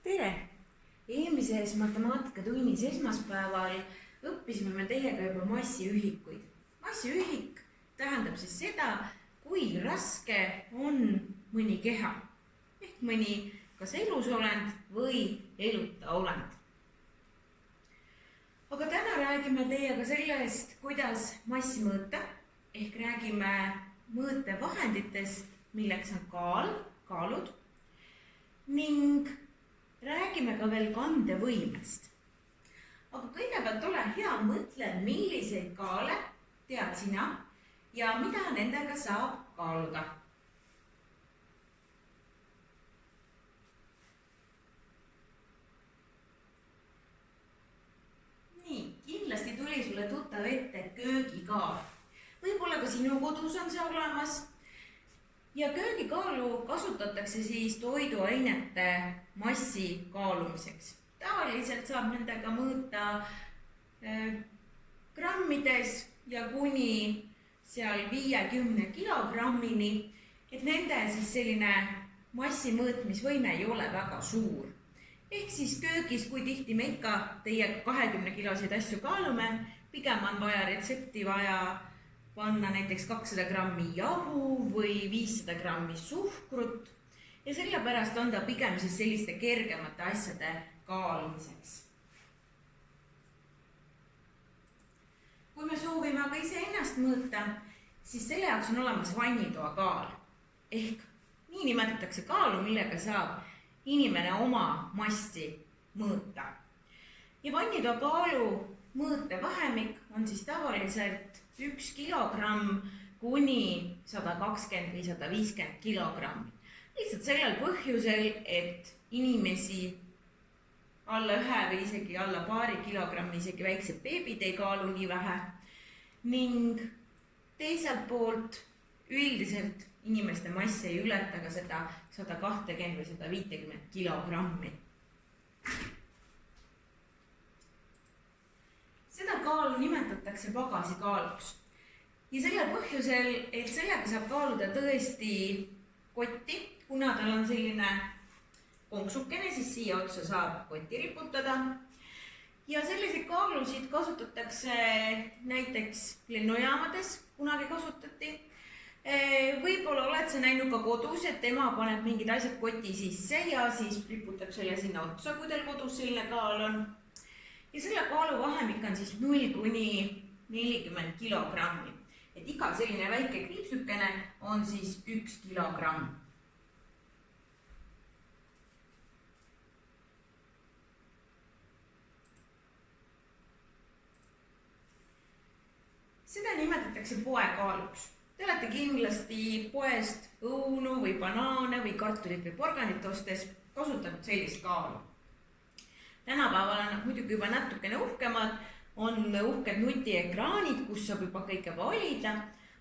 Tere! Eelmises matemaatikatunnis esmaspäeval õppisime me teiega juba massiühikuid. Massiühik tähendab siis seda, kui raske on mõni keha ehk mõni kas elusolend või eluta olend. Aga täna räägime teiega sellest, kuidas massi mõõta ehk räägime mõõtevahenditest, milleks on kaal, kaalud ning räägime ka veel kandevõimest. Aga kõigepealt ole hea, mõtle, milliseid kaale tead sina ja mida nendega saab kaaluda. Nii, kindlasti tuli sulle tuttav ette köögikaal. Võib-olla ka sinu kodus on see olemas. Ja köögikaalu kasutatakse siis toiduainete massi kaalumiseks. Tavaliselt saab nendega mõõta grammides ja kuni seal 50 kilogrammini, et nende siis selline massi mõõtmisvõime ei ole väga suur. Ehk siis köögis, kui tihti me ikka teiega 20 kiloseid asju kaalume, pigem on vaja retsepti panna näiteks 200 grammi jahu või 500 grammi suhkrut ja sellepärast on ta pigem siis selliste kergemate asjade kaalumiseks. Kui me soovime aga iseennast mõõta, siis selle jaoks on olemas vannitoa kaal ehk nii nimetatakse kaalu, millega saab inimene oma massi mõõta. Ja vannitoa kaalu mõõtevahemik on siis tavaliselt 1 kilogramm kuni 120 või 150 kilogrammi. Lihtsalt sellel põhjusel, et inimesi alla 1 või isegi alla paari kilogrammi, isegi väiksed beebid ei kaalu nii vähe. Ning teiselt poolt üldiselt inimeste mass ei ületa ka seda 120 või 150 kilogrammi. Seda kaalu nimetatakse pagasikaaluks ja selle põhjusel, et sellega saab kaaluda tõesti kotti, kuna tal on selline konksukene, siis siia otsa saab kotti riputada. Ja selliseid kaalusid kasutatakse näiteks lennujaamades, kunagi kasutati. Võib-olla oled sa näinud ka kodus, et ema paneb mingid asjad koti sisse ja siis riputab selle sinna otsa, kui teil kodus selline kaal on. Ja selle kaalu vahemik on siis 0 kuni 40 kilogrammi. Et iga selline väike kriipsükene on siis 1 kilogramm. Seda nimetatakse poekaaluks. Te olete kindlasti poest õunu või banaane või kartulit või porgandit ostes kasutanud sellist kaalu. Tänapäeval on muidugi juba natukene uhkemad, on uhked nutiekraanid, kus saab juba kõike valida,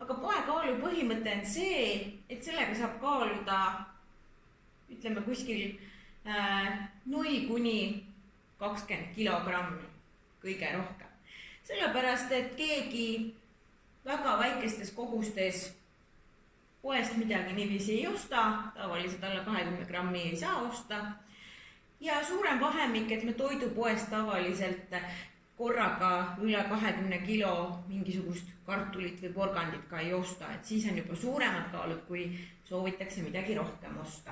aga poekaalu põhimõte on see, et sellega saab kaaluda, ütleme kuskil 0 kuni 20 kilogrammi kõige rohkem. Sellepärast, et keegi väga väikestes kogustes poest midagi niiviisi ei osta, tavaliselt alla 20 grammi ei saa osta. Ja suurem vahemik, et me toidupoest tavaliselt korraga üle 20 kilo mingisugust kartulit või porgandit ka ei osta, et siis on juba suuremad kaalud, kui soovitakse midagi rohkem osta.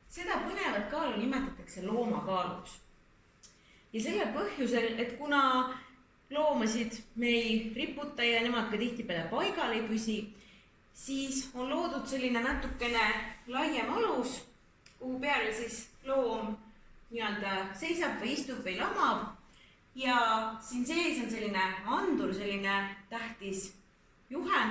Seda põnevat kaalu nimetatakse loomakaaluks. Ja selle põhjusel, et kuna loomasid me ei riputa ja nemad ka tihtipeale paigal ei püsi, siis on loodud selline natukene laiem alus, kuhu peale siis loom seisab või istub või lamab. Ja siin sees on selline andur, selline tähtis juhe,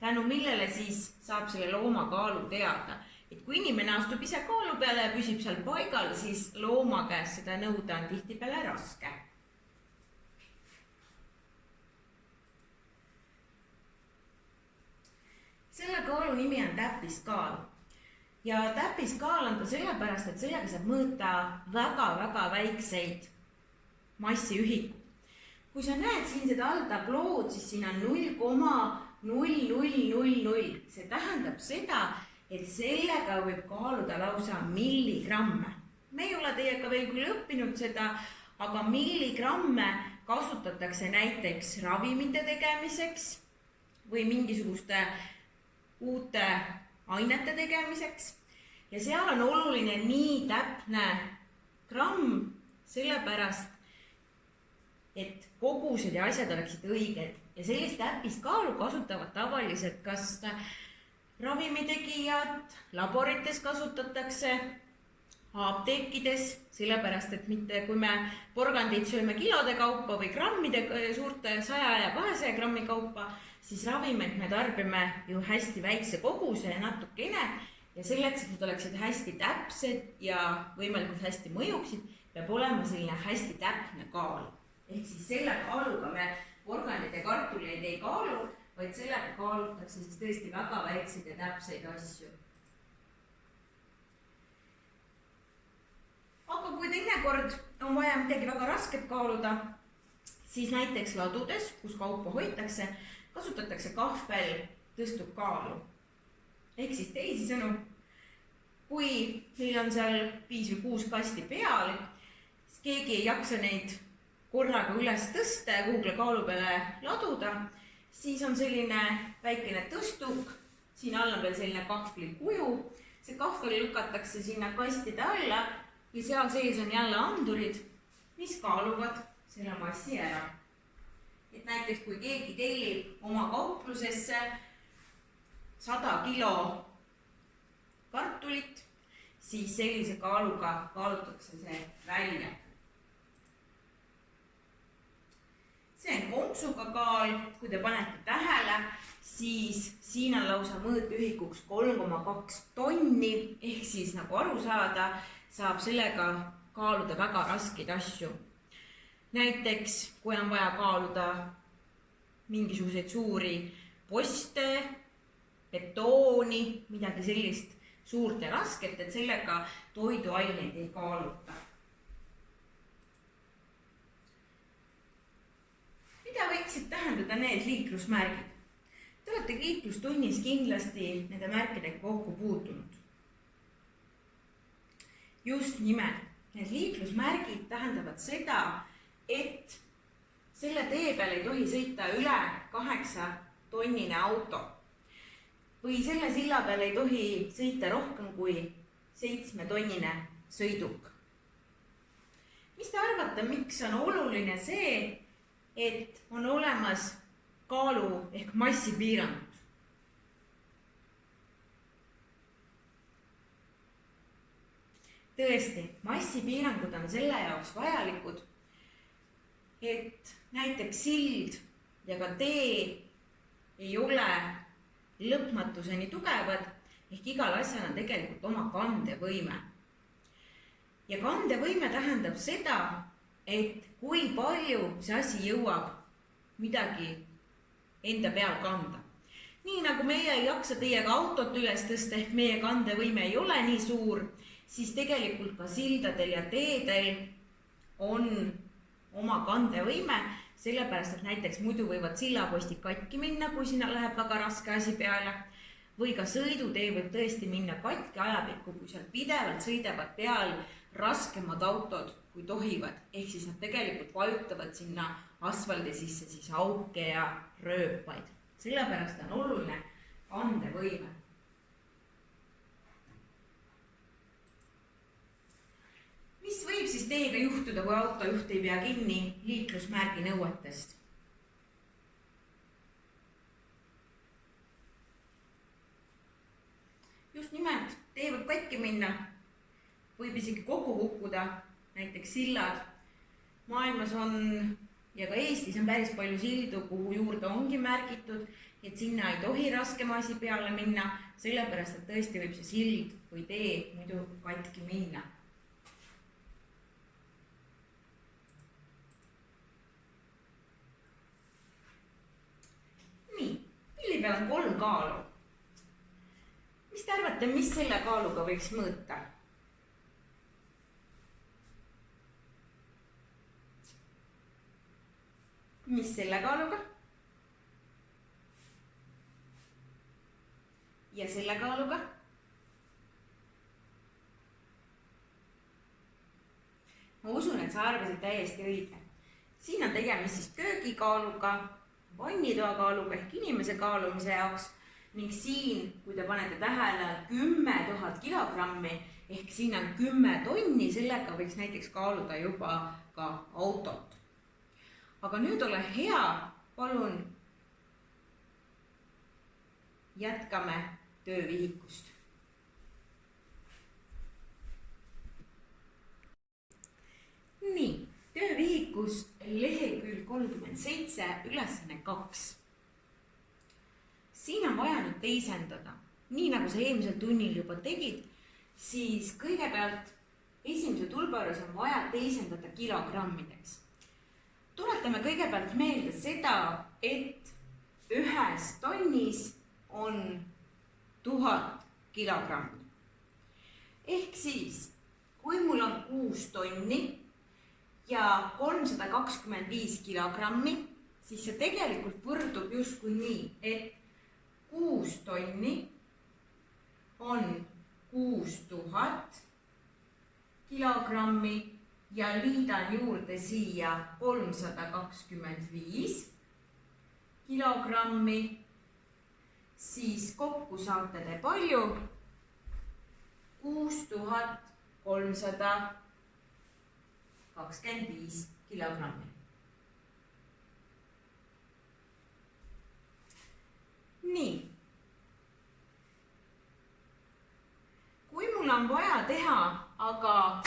tänu millele siis saab selle looma kaalu teada. Et kui inimene astub ise kaalu peale ja püsib seal paigal, siis looma käest seda nõuda on tihtipeale raske. Selle kaalu nimi on täppiskaal ja täppiskaal on ta sellepärast, et sellega saab mõõta väga-väga väikseid massiühikuid. Kui sa näed siin seda alltablood, siis siin on 0,0000. See tähendab seda, et sellega võib kaaluda lausa milligramme. Me ei ole teiega veel küll õppinud seda, aga milligramme kasutatakse näiteks ravimite tegemiseks või mingisuguste uute ainete tegemiseks. Ja seal on oluline nii täpne gramm, sellepärast, et kogused ja asjad oleksid õiged. Ja sellist täppiskaalu kasutavad tavaliselt kas ravimitegijad, laborites kasutatakse, apteekides, sellepärast, et mitte kui me porgandit sööme kilode kaupa või grammide suurte 100 ja 200 grammi kaupa, siis ravimeid me tarbime ju hästi väikse koguse ja natukene ja selleks, et need oleksid hästi täpsed ja võimalikult hästi mõjuksid, peab olema selline hästi täpne kaal. Ehk siis selle kaaluga me porgandid ja kartuleid ei kaalu, vaid sellega kaalutakse siis tõesti väga väikseid ja täpseid asju. Aga kui teinekord on vaja midagi väga rasket kaaluda, siis näiteks ladudes, kus kaupa hoitakse, kasutatakse kahvel tõstub kaalu. Ehk siis teisisõnu, kui meil on seal 5 või 6 kasti peal, siis keegi ei jaksa neid korraga üles tõsta ja kuhugi kaalu peale laduda, siis on selline väikene tõstuk, siin all on veel selline kahvli kuju, see kahvel lükatakse sinna kastide alla ja seal sees on jälle andurid, mis kaaluvad selle massi ära. Et näiteks kui keegi tellib oma kauplusesse 100 kilo kartulit, siis sellise kaaluga kaalutakse see välja. See on konksuga kaal, kui te panete tähele, siis siin on lausa mõõtühikuks 3,2 tonni, ehk siis nagu aru saada, saab sellega kaaluda väga raskeid asju. Näiteks, kui on vaja kaaluda mingisuguseid suuri poste, betooni, midagi sellist suurt ja rasket, et sellega toiduaineid ei kaaluta. Mida võiksid tähendada need liiklusmärgid? Te olete liiklustunnis kindlasti nende märkidega kokku puutunud. Just nimelt, need liiklusmärgid tähendavad seda, et selle tee peal ei tohi sõita üle 8-tonnine auto. Või selle silla peal ei tohi sõita rohkem kui 7-tonnine sõiduk. Mis te arvate, miks on oluline see, et on olemas kaalu ehk massipiirangud? Tõesti, massipiirangud on selle jaoks vajalikud, et näiteks sild ja ka tee ei ole lõpmatuseni tugevad, ehk igal asjal on tegelikult oma kandevõime. Ja kandevõime tähendab seda, et kui palju see asi jõuab midagi enda peal kanda. Nii nagu meie ei jaksa teiega autot üles tõsta, ehk meie kandevõime ei ole nii suur, siis tegelikult ka sildadel ja teedel on oma kandevõime, sellepärast, et näiteks muidu võivad sillapostid katki minna, kui sinna läheb väga raske asi peale, või ka sõidutee võib tõesti minna katki ajapikku, kui seal pidevalt sõidavad peal raskemad autod, kui tohivad, ehk siis nad tegelikult vajutavad sinna asfaldi sisse siis auke ja rööpaid. Sellepärast on oluline kandevõime. Mis võib siis teiega juhtuda, kui autojuht ei pea kinni liiklusmärgi nõuetest? Just nimelt, tee võib katki minna, võib isegi kokku kukkuda, näiteks sillad. Maailmas on ja ka Eestis on päris palju sildu, kuhu juurde ongi märgitud, et sinna ei tohi raskem asi peale minna, sellepärast, et tõesti võib see sild või tee muidu katki minna. Nii, pilli peal on 3 kaalu. Mis te arvate, mis selle kaaluga võiks mõõta? Mis selle kaaluga? Ja selle kaaluga? ma usun, et sa arvasid täiesti õige. Siin on tegemist siis köögikaaluga, vannitoa kaaluga ehk inimese kaalumise jaoks ning siin, kui te panete tähele, 10 000 kilogrammi ehk siin on 10 tonni, sellega võiks näiteks kaaluda juba ka autot. Aga nüüd ole hea, palun jätkame töövihikust. Nii, töövihikust lehekülg 37, ülesanne 2. Siin on vaja nüüd teisendada. Nii nagu sa eelmisel tunnil juba tegid, siis kõigepealt esimese tulba juures on vaja teisendada kilogrammideks. Tuletame kõigepealt meelde seda, et ühes tonnis on 1000 kilogrammi. Ehk siis, kui mul on 6 tonni ja 325 kilogrammi, siis see tegelikult võrdub justkui nii, et 6 tonni on 6000 kilogrammi ja liidan juurde siia 325 kilogrammi, siis kokku saate te palju? 6325 kilogrammi. Nii. Kui mul on vaja teha aga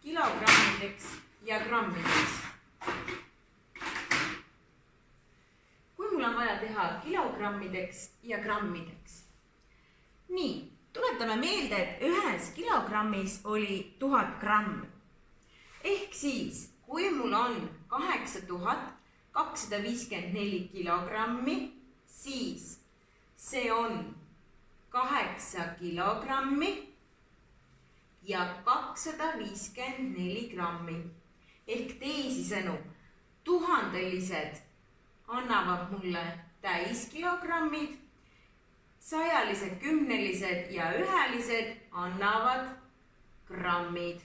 kilogrammideks ja grammideks. Kui mul on vaja teha kilogrammideks ja grammideks. Nii, tuletame meelde, et ühes kilogrammis oli 1000 grammi. Ehk siis, kui mul on 8254 kilogrammi, siis see on 8 kilogrammi ja 254 grammi. Ehk teisisõnu, tuhandelised annavad mulle täiskilogrammid, sajalised, kümnelised ja ühelised annavad grammid.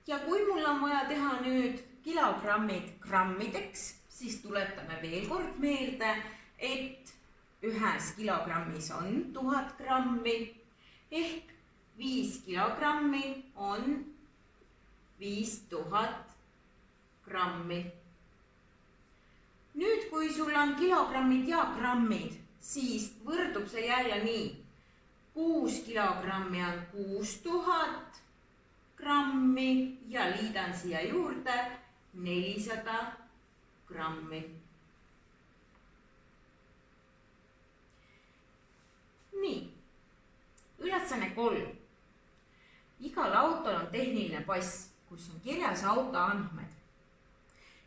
Ja kui mul on vaja teha nüüd kilogrammid grammideks, siis tuletame veel kord meelde, et ühes kilogrammis on 1000 grammi ehk 5 kilogrammi on 5000 grammi. Nüüd, kui sul on kilogrammid ja grammid, siis võrdub see jälle nii. 6 kilogrammi on 6000 grammi ja liidan siia juurde 400 grammi. Nii, ülesanne 3. Igal autol on tehniline pass, kus on kirjas auto andmed.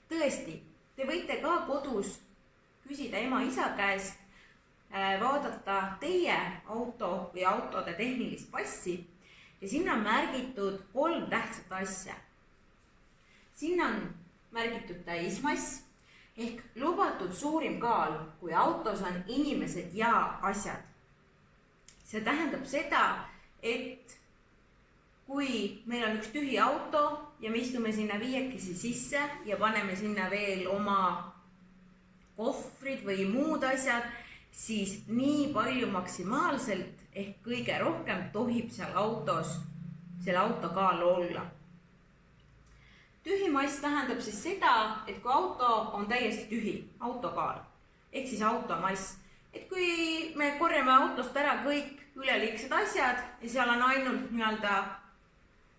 Tõesti, te võite ka kodus küsida ema-isa käest, vaadata teie auto või autode tehnilist passi ja sinna on märgitud 3 tähtsat asja. Sinna on märgitud täismass ehk lubatud suurim kaal, kui autos on inimesed ja asjad. See tähendab seda, et kui meil on üks tühi auto ja me istume sinna 5 sisse ja paneme sinna veel oma kohvrid või muud asjad, siis nii palju maksimaalselt ehk kõige rohkem tohib seal autos selle auto kaal olla. Tühi mass tähendab siis seda, et kui auto on täiesti tühi, autokaal, ehk siis automass, et kui me korjame autost ära kõik üleliigsed asjad ja seal on ainult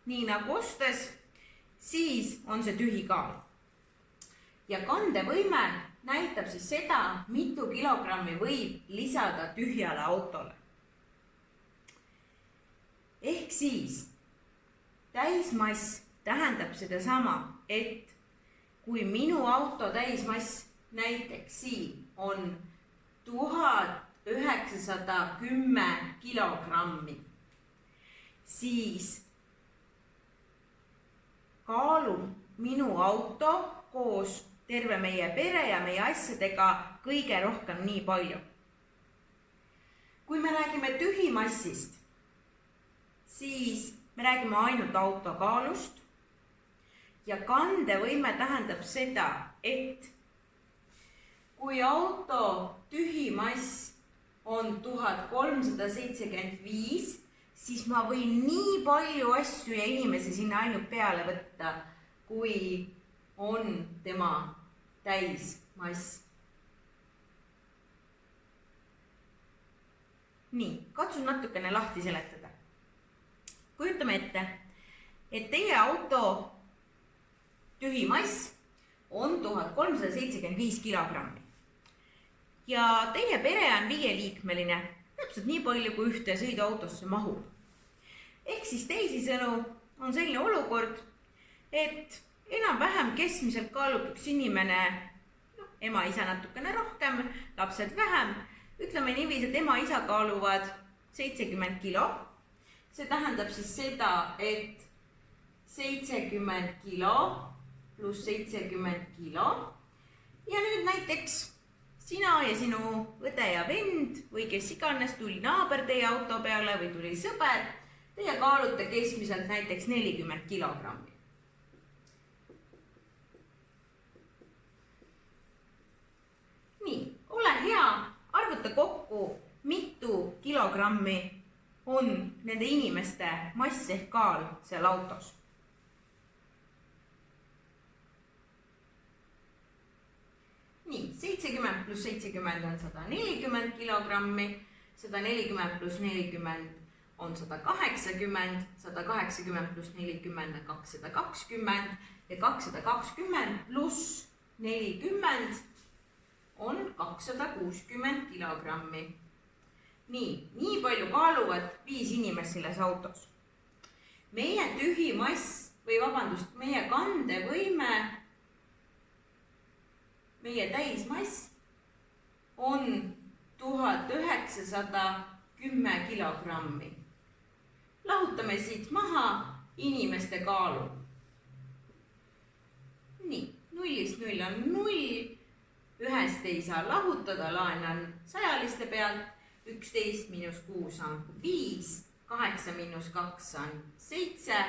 nii nagu ostes, siis on see tühi kaal. Ja kandevõime näitab siis seda, mitu kilogrammi võib lisada tühjale autole. Ehk siis täismass tähendab sedasama, et kui minu auto täismass näiteks siin on 1910 kilogrammi, siis kaalub minu auto koos terve meie pere ja meie asjadega kõige rohkem nii palju. Kui me räägime tühimassist, siis me räägime ainult auto kaalust ja kandevõime tähendab seda, et kui auto tühimass on 1375, siis ma võin nii palju asju ja inimesi sinna ainult peale võtta, kui on tema täismass. Nii, katsun natukene lahti seletada. Kujutame ette, et teie auto tühimass on 1375 kilogrammi. Ja teie pere on 5-liikmeline, täpselt nii palju, kui ühte sõiduautosse mahub. Ehk siis teisisõnu on selline olukord, et enam-vähem keskmiselt kaalub üks inimene, ema-isa natukene rohkem, lapsed vähem. Ütleme niiviisi, et ema-isa kaaluvad 70 kilo. See tähendab siis seda, et 70 kilo pluss 70 kilo. Ja nüüd näiteks sina ja sinu õde ja vend või kes iganes tuli naaber teie auto peale või tuli sõber, teie kaalute keskmiselt näiteks 40 kilogrammi. Nii, ole hea, arvuta kokku, mitu kilogrammi on nende inimeste mass ehk kaal seal autos. Nii, 70 pluss 70 on 140 kilogrammi, 140 pluss 40 on 180, 180 pluss 40 on 220 ja 220 pluss 40 on 260 kilogrammi. Nii palju kaaluvad 5 inimest selles autos. Meie tühimass või vabandust, meie kandevõime, meie täismass on 1910 kilogrammi. Lahutame siit maha inimeste kaalu. Nii, 0-0 on 0. Ühest ei saa lahutada, laenan sajaliste pealt, 11 miinus 6 on 5, 8 miinus 2 on 7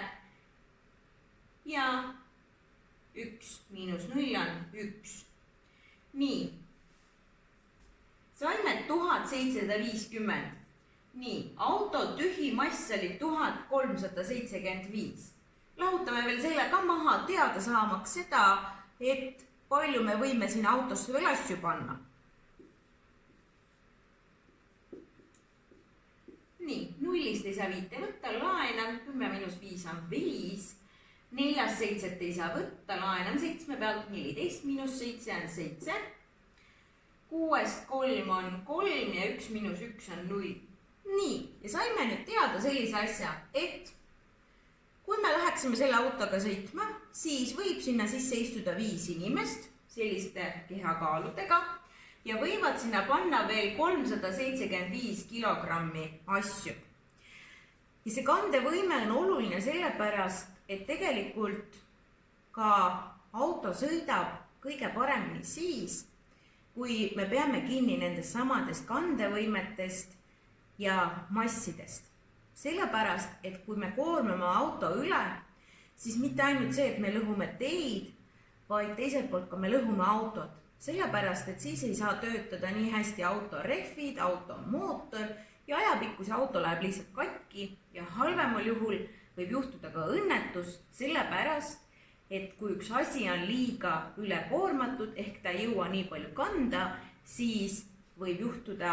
ja 1 miinus 0 on 1. Nii, saime 1750. Nii, auto tühimass oli 1375. Lahutame veel selle ka maha, teada saamaks seda, et palju me võime sinna autosse veel asju panna. Nii, 0-st ei saa 5 võtta, laenan, 10 miinus 5 on 5, 4-7 ei saa võtta, laenan 7 pealt, 14 miinus 7 on 7, 6-st 3 on 3 ja 1 miinus 1 on 0. Nii, ja saime nüüd teada sellise asja, et kui me läheksime selle autoga sõitma, siis võib sinna sisse istuda 5 inimest selliste kehakaaludega ja võivad sinna panna veel 375 kilogrammi asju. Ja see kandevõime on oluline sellepärast, et tegelikult ka auto sõidab kõige paremini siis, kui me peame kinni nendest samadest kandevõimetest ja massidest. Sellepärast, et kui me koormame auto üle, siis mitte ainult see, et me lõhume teid, vaid teiselt poolt ka me lõhume autot. Sellepärast, et siis ei saa töötada nii hästi auto rehvid, auto mootor ja ajapikku see auto läheb lihtsalt katki ja halvemal juhul võib juhtuda ka õnnetus, sellepärast, et kui üks asi on liiga ülekoormatud ehk ta ei jõua nii palju kanda, siis võib juhtuda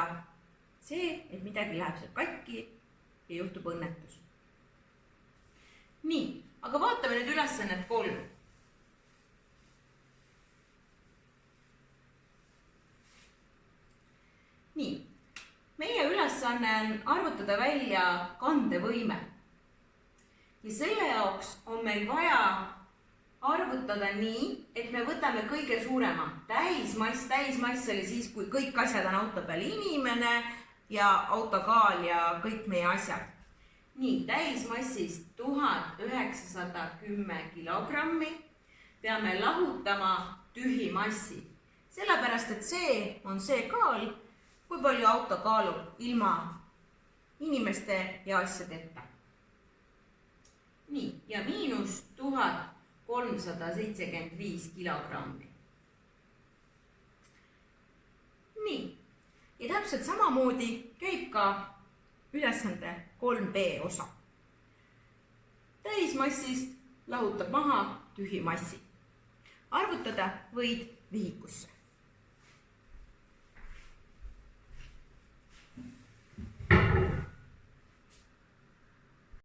see, et midagi läheb seal katki ja juhtub õnnetus. Nii, aga vaatame nüüd ülesannet 3. Nii, meie ülesanne on arvutada välja kandevõime. Ja selle jaoks on meil vaja arvutada nii, et me võtame kõige suurema täismass. Täismass oli siis, kui kõik asjad on auto peal, inimene ja autokaal ja kõik meie asjad. Nii, täismassist 1910 kilogrammi peame lahutama tühimassi. Sellepärast, et see on see kaal, kui palju auto kaalub ilma inimeste ja asjadeta. nii, ja miinus 1375 kilogrammi. nii, ja täpselt samamoodi käib ka ülesande 3B osa. Täismassist lahutab maha tühi massi. Arvutada võid vihikusse.